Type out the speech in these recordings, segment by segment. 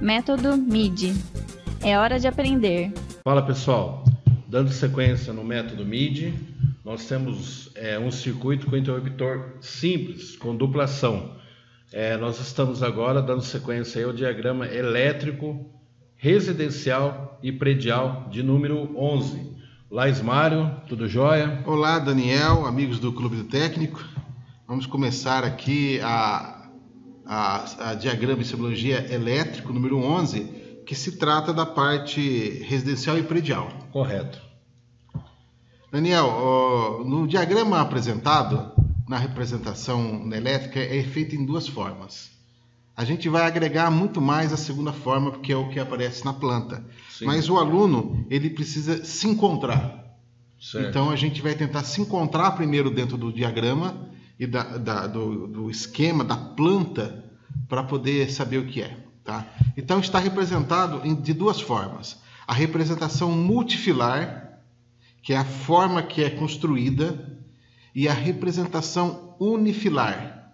Método MIDI. É hora de aprender. Fala pessoal, dando sequência no método MIDI, nós temos um circuito com interruptor simples, com dupla ação. Nós estamos agora dando sequência ao diagrama elétrico, residencial e predial de número 11. Olá Ismário, tudo jóia? Olá Daniel, amigos do Clube do Técnico. Vamos começar aqui a diagrama e simbologia elétrico número 11, que se trata da parte residencial e predial. Correto. Daniel, no diagrama apresentado, na representação elétrica, é feito em duas formas. A gente vai agregar muito mais a segunda forma, porque é o que aparece na planta. Sim. Mas o aluno, ele precisa se encontrar. Certo. Então a gente vai tentar se encontrar primeiro dentro do diagrama e do esquema da planta para poder saber o que é. Tá? Então está representado de duas formas. A representação multifilar, que é a forma que é construída, e a representação unifilar,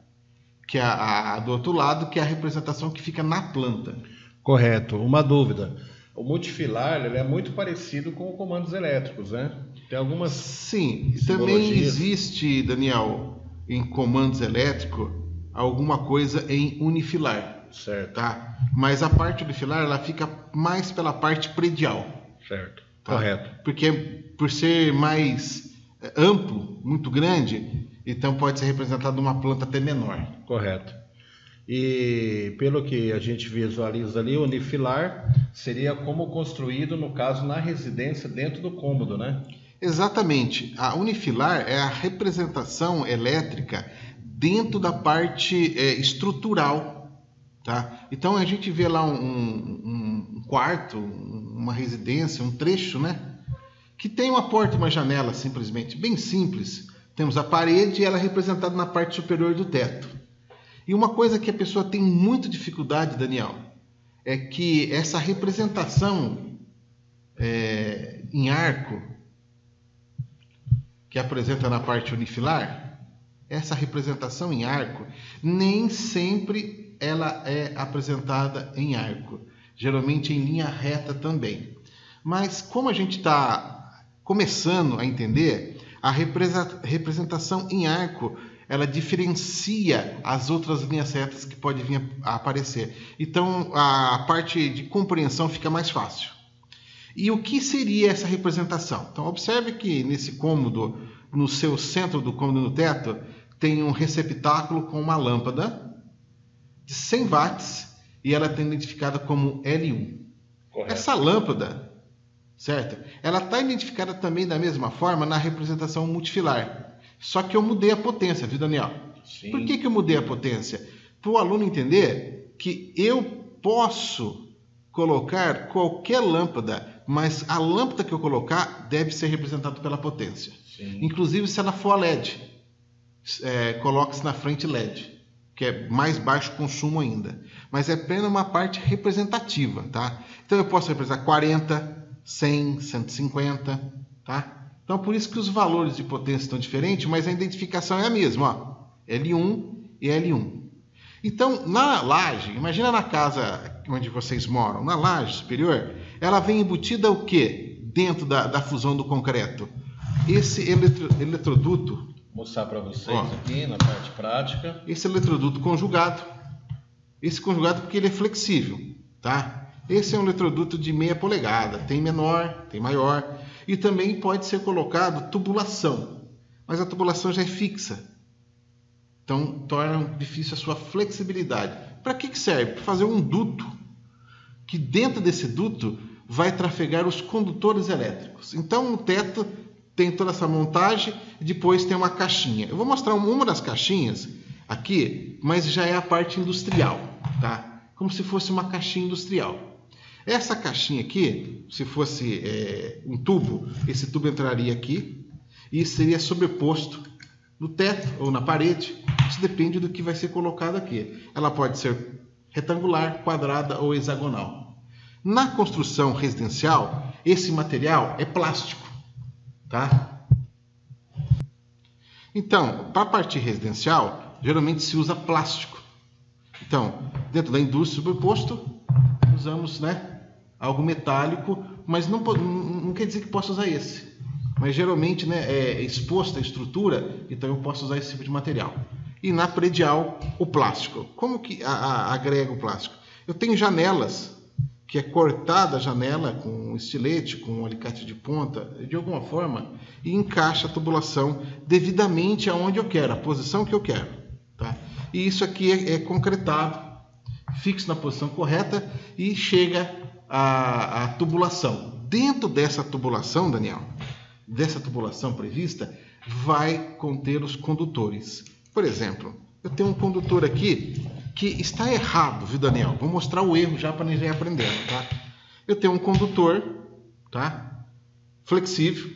que é a do outro lado, que é a representação que fica na planta. Correto. Uma dúvida. O multifilar ele é muito parecido com comandos elétricos, né? Tem algumas Sim, também existe, Daniel, em comandos elétricos, alguma coisa em unifilar. Certo. Tá? Mas a parte unifilar ela fica mais pela parte predial. Certo. Tá? Correto. Porque por ser mais amplo, muito grande, então pode ser representado numa planta até menor. Correto. E pelo que a gente visualiza ali, o unifilar seria como construído, no caso, na residência dentro do cômodo, né? Exatamente. A unifilar é a representação elétrica dentro da parte estrutural. Tá? Então a gente vê lá um quarto, uma residência, um trecho, né? Que tem uma porta e uma janela, simplesmente, bem simples. Temos a parede e ela é representada na parte superior do teto. E uma coisa que a pessoa tem muita dificuldade, Daniel, é que essa representação em arco, que apresenta na parte unifilar, essa representação em arco, nem sempre ela é apresentada em arco. Geralmente em linha reta também. Mas como a gente está começando a entender, a representação em arco, ela diferencia as outras linhas retas que podem vir a aparecer. Então, a parte de compreensão fica mais fácil. E o que seria essa representação? Então, observe que nesse cômodo, no seu centro do cômodo no teto, tem um receptáculo com uma lâmpada de 100 watts e ela é identificada como L1. Correto. Essa lâmpada, certo? Ela está identificada também da mesma forma na representação multifilar. Só que eu mudei a potência, viu, Daniel? Sim. Por que eu mudei a potência? Para o aluno entender que eu posso colocar qualquer lâmpada, mas a lâmpada que eu colocar deve ser representada pela potência. Sim. Inclusive se ela for a LED, coloque-se na frente LED, que é mais baixo consumo ainda. Mas é apenas uma parte representativa, tá? Então eu posso representar 40, 100, 150, tá? Então por isso que os valores de potência estão diferentes, mas a identificação é a mesma, ó, L1 e L1. Então na laje, imagina na casa onde vocês moram, na laje superior, ela vem embutida o quê? Dentro da fusão do concreto. Esse eletroduto, vou mostrar para vocês aqui na parte prática. Esse eletroduto conjugado. Esse conjugado porque ele é flexível, tá? Esse é um eletroduto de meia polegada. Tem menor, tem maior. E também pode ser colocado tubulação. Mas a tubulação já é fixa. Então torna difícil a sua flexibilidade. Para que serve? Para fazer um duto. Que dentro desse duto vai trafegar os condutores elétricos. Então o teto tem toda essa montagem e depois tem uma caixinha. Eu vou mostrar uma das caixinhas aqui, mas já é a parte industrial, tá? Como se fosse uma caixinha industrial. Essa caixinha aqui, se fosse um tubo, esse tubo entraria aqui e seria sobreposto no teto ou na parede. Isso depende do que vai ser colocado aqui. Ela pode ser retangular, quadrada ou hexagonal. Na construção residencial, esse material é plástico. Tá? Então, para a parte residencial, geralmente se usa plástico. Então, dentro da indústria, sobreposto, usamos, né, algo metálico, mas não quer dizer que possa usar esse. Mas geralmente, né, é exposta a estrutura, então eu posso usar esse tipo de material. E na predial, o plástico. Como que agrega o plástico? Eu tenho janelas, que é cortada a janela com um estilete, com um alicate de ponta, de alguma forma, e encaixa a tubulação devidamente aonde eu quero, a posição que eu quero. Tá? E isso aqui é concretado, fixo na posição correta e chega a tubulação. Dentro dessa tubulação, Daniel, dessa tubulação prevista, vai conter os condutores. Por exemplo, eu tenho um condutor aqui que está errado, viu, Daniel? Vou mostrar o erro já para nós ir aprendendo, tá? Eu tenho um condutor, tá? Flexível.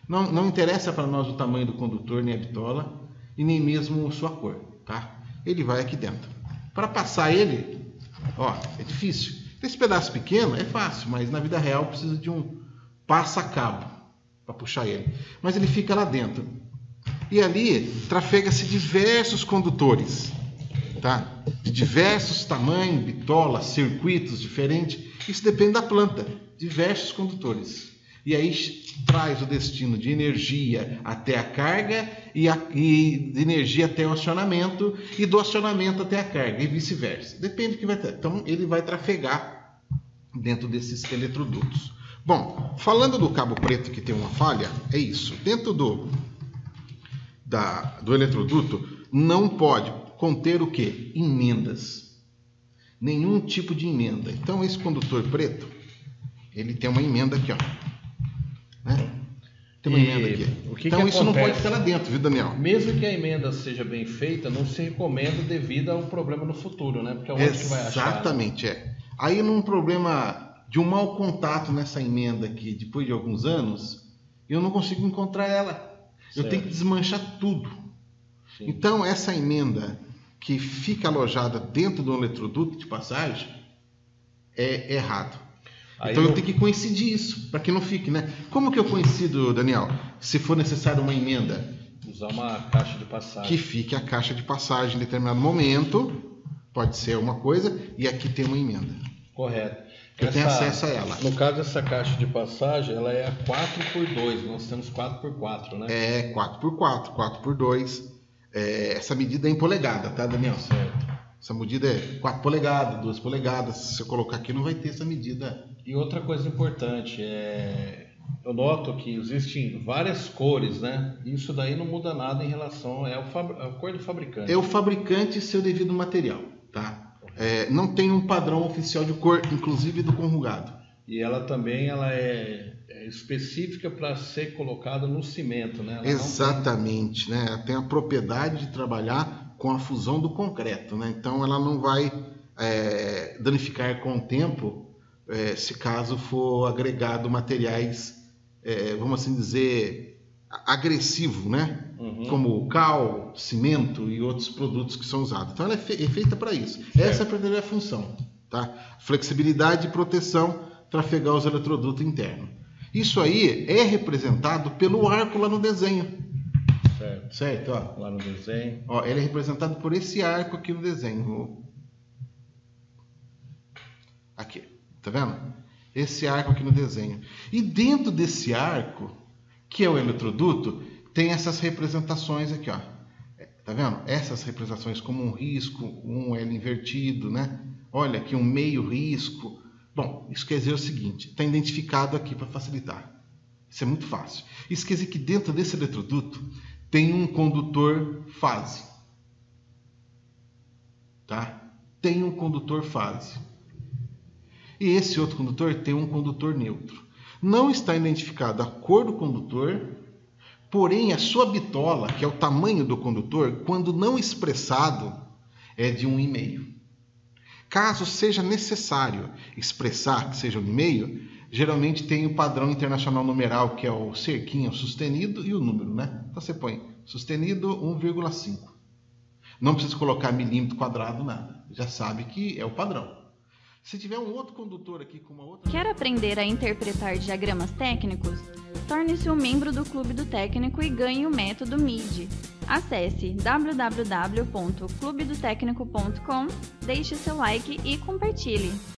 Não interessa para nós o tamanho do condutor, nem a bitola, e nem mesmo sua cor, tá? Ele vai aqui dentro. Para passar ele, ó, é difícil. Esse pedaço pequeno é fácil, mas na vida real precisa de um passa-cabo para puxar ele. Mas ele fica lá dentro. E ali trafega-se diversos condutores, tá? De diversos tamanhos, bitolas, circuitos diferentes. Isso depende da planta. Diversos condutores. E aí traz o destino de energia até a carga e de energia até o acionamento e do acionamento até a carga e vice-versa. Depende do que vai ter. Então ele vai trafegar dentro desses eletrodutos. Bom, falando do cabo preto que tem uma falha, é isso. Dentro do eletroduto não pode conter o quê? Emendas. Nenhum tipo de emenda. Então esse condutor preto, ele tem uma emenda aqui, ó. Né? Tem uma emenda aqui. Então isso não pode estar lá dentro, viu, Daniel? Mesmo que a emenda seja bem feita, não se recomenda devido a um problema no futuro, né? Porque é onde que vai achar. Exatamente, é. Aí num problema de um mau contato nessa emenda aqui, depois de alguns anos, eu não consigo encontrar ela. Eu tenho que desmanchar tudo. Sim. Então, essa emenda que fica alojada dentro do eletroduto de passagem é errado. Então, eu tenho que coincidir isso, para que não fique, né? Como que eu coincido, Daniel? Se for necessário uma emenda? Usar uma caixa de passagem. Que fique a caixa de passagem em determinado momento, pode ser uma coisa, e aqui tem uma emenda. Correto. Eu tenho acesso a ela. No caso, essa caixa de passagem, ela é 4x2, nós temos 4x4, né? É 4x4, 4x2. Essa medida é em polegada, tá, Daniel? Certo. Essa medida é 4 polegadas, 2 polegadas. Se eu colocar aqui, não vai ter essa medida. E outra coisa importante, eu noto que existem várias cores, né? Isso daí não muda nada em relação à cor do fabricante. É o fabricante e seu devido material, tá? Não tem um padrão oficial de cor, inclusive do conjugado. E ela também é específica para ser colocada no cimento, né? Ela exatamente, né? Ela tem a propriedade de trabalhar com a fusão do concreto, né? Então ela não vai danificar com o tempo, se caso for agregado materiais, vamos assim dizer, agressivo, né? Uhum. Como cal, cimento e outros produtos que são usados. Então ela é feita para isso. Essa é a primeira função, tá? Flexibilidade e proteção, trafegar os eletrodutos internos. Isso aí é representado pelo arco lá no desenho. Certo, ó. Lá no desenho. Ó, ele é representado por esse arco aqui no desenho. Aqui, tá vendo? Esse arco aqui no desenho. E dentro desse arco, que é o eletroduto, tem essas representações aqui, ó. Tá vendo? Essas representações como um risco, um L invertido, né? Olha aqui um meio risco. Bom, isso quer dizer o seguinte, está identificado aqui para facilitar. Isso é muito fácil. Isso quer dizer que dentro desse eletroduto tem um condutor fase. Tá? Tem um condutor fase. E esse outro condutor tem um condutor neutro. Não está identificada a cor do condutor, porém a sua bitola, que é o tamanho do condutor, quando não expressado, é de 1,5. Caso seja necessário expressar que seja 1,5, geralmente tem o padrão internacional numeral, que é o cerquinho sustenido e o número, né? Então você põe sustenido 1,5. Não precisa colocar milímetro quadrado, nada. Já sabe que é o padrão. Se tiver um outro condutor aqui com uma outra... Quer aprender a interpretar diagramas técnicos? Torne-se um membro do Clube do Técnico e ganhe o método MIDI. Acesse www.clubedotecnico.com, deixe seu like e compartilhe.